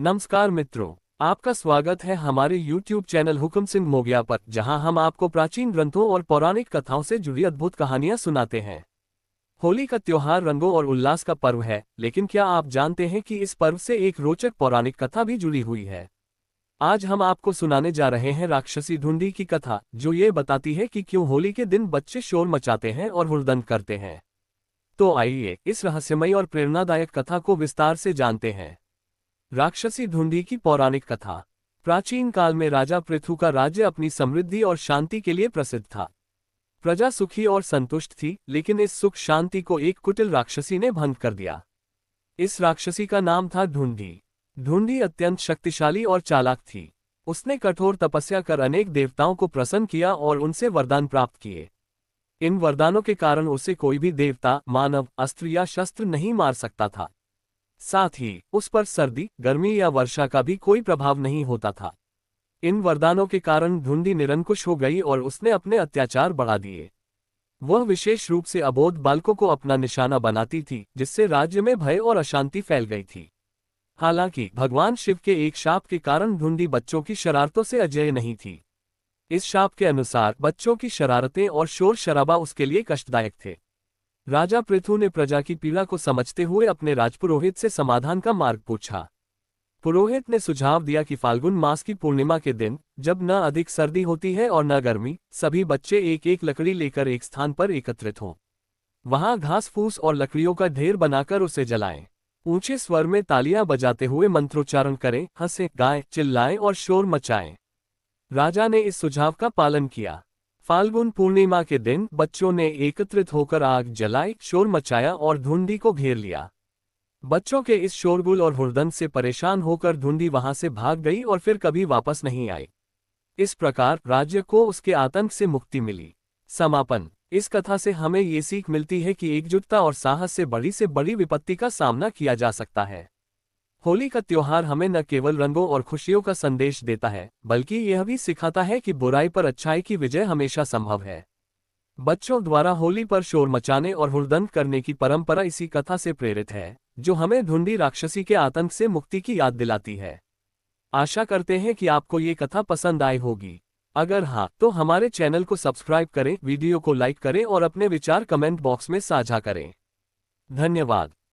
नमस्कार मित्रों, आपका स्वागत है हमारे YouTube चैनल हुक्म सिंह मोगिया पर, जहां हम आपको प्राचीन ग्रंथों और पौराणिक कथाओं से जुड़ी अद्भुत कहानियां सुनाते हैं। होली का त्योहार रंगों और उल्लास का पर्व है, लेकिन क्या आप जानते हैं कि इस पर्व से एक रोचक पौराणिक कथा भी जुड़ी हुई है। आज हम आपको सुनाने जा रहे हैं राक्षसी ढूंढी की कथा, जो ये बताती है कि क्यों होली के दिन बच्चे शोर मचाते हैं और हुड़दंग करते हैं। तो आइए इस रहस्यमयी और प्रेरणादायक कथा को विस्तार से जानते हैं। राक्षसी ढूंढी की पौराणिक कथा। प्राचीन काल में राजा पृथु का राज्य अपनी समृद्धि और शांति के लिए प्रसिद्ध था। प्रजा सुखी और संतुष्ट थी, लेकिन इस सुख शांति को एक कुटिल राक्षसी ने भंग कर दिया। इस राक्षसी का नाम था ढूंढी। ढूंढी अत्यंत शक्तिशाली और चालाक थी। उसने कठोर तपस्या कर अनेक देवताओं को प्रसन्न किया और उनसे वरदान प्राप्त किए। इन वरदानों के कारण उसे कोई भी देवता, मानव, अस्त्र या शस्त्र नहीं मार सकता था। साथ ही उस पर सर्दी, गर्मी या वर्षा का भी कोई प्रभाव नहीं होता था। इन वरदानों के कारण ढूंढी निरंकुश हो गई और उसने अपने अत्याचार बढ़ा दिए। वह विशेष रूप से अबोध बालकों को अपना निशाना बनाती थी, जिससे राज्य में भय और अशांति फैल गई थी। हालांकि भगवान शिव के एक शाप के कारण ढूंढी बच्चों की शरारतों से अजेय नहीं थी। इस शाप के अनुसार बच्चों की शरारतें और शोर शराबा उसके लिए कष्टदायक थे। राजा पृथु ने प्रजा की पीड़ा को समझते हुए अपने राजपुरोहित से समाधान का मार्ग पूछा। पुरोहित ने सुझाव दिया कि फाल्गुन मास की पूर्णिमा के दिन, जब न अधिक सर्दी होती है और न गर्मी, सभी बच्चे एक एक लकड़ी लेकर एक स्थान पर एकत्रित हों। वहां घास फूस और लकड़ियों का ढेर बनाकर उसे जलाएं। ऊंचे स्वर में तालियां बजाते हुए मंत्रोच्चारण करें, हंसें, गाएं, चिल्लाएं और शोर मचाएं। राजा ने इस सुझाव का पालन किया। फाल्गुन पूर्णिमा के दिन बच्चों ने एकत्रित होकर आग जलाई, शोर मचाया और ढूंढी को घेर लिया। बच्चों के इस शोरगुल और हुड़दंग से परेशान होकर ढूंढी वहां से भाग गई और फिर कभी वापस नहीं आई। इस प्रकार राज्य को उसके आतंक से मुक्ति मिली। समापन। इस कथा से हमें ये सीख मिलती है कि एकजुटता और साहस से बड़ी विपत्ति का सामना किया जा सकता है। होली का त्योहार हमें न केवल रंगों और खुशियों का संदेश देता है, बल्कि यह भी सिखाता है कि बुराई पर अच्छाई की विजय हमेशा संभव है। बच्चों द्वारा होली पर शोर मचाने और हुड़दंग करने की परंपरा इसी कथा से प्रेरित है, जो हमें ढूंढी राक्षसी के आतंक से मुक्ति की याद दिलाती है। आशा करते हैं कि आपको ये कथा पसंद आई होगी। अगर हाँ, तो हमारे चैनल को सब्सक्राइब करें, वीडियो को लाइक करें और अपने विचार कमेंट बॉक्स में साझा करें। धन्यवाद।